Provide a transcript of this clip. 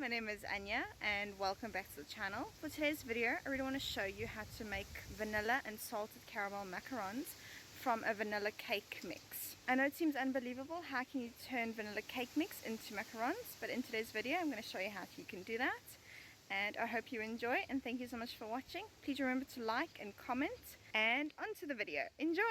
my name is Anya and welcome back to the channel. For today's video, I really want to show you how to make vanilla and salted caramel macarons from a vanilla cake mix. I know it seems unbelievable, how can you turn vanilla cake mix into macarons? But in today's video, I'm going to show you how you can do that. And I hope you enjoy, and thank you so much for watching. Please remember to like and comment, and on to the video. Enjoy!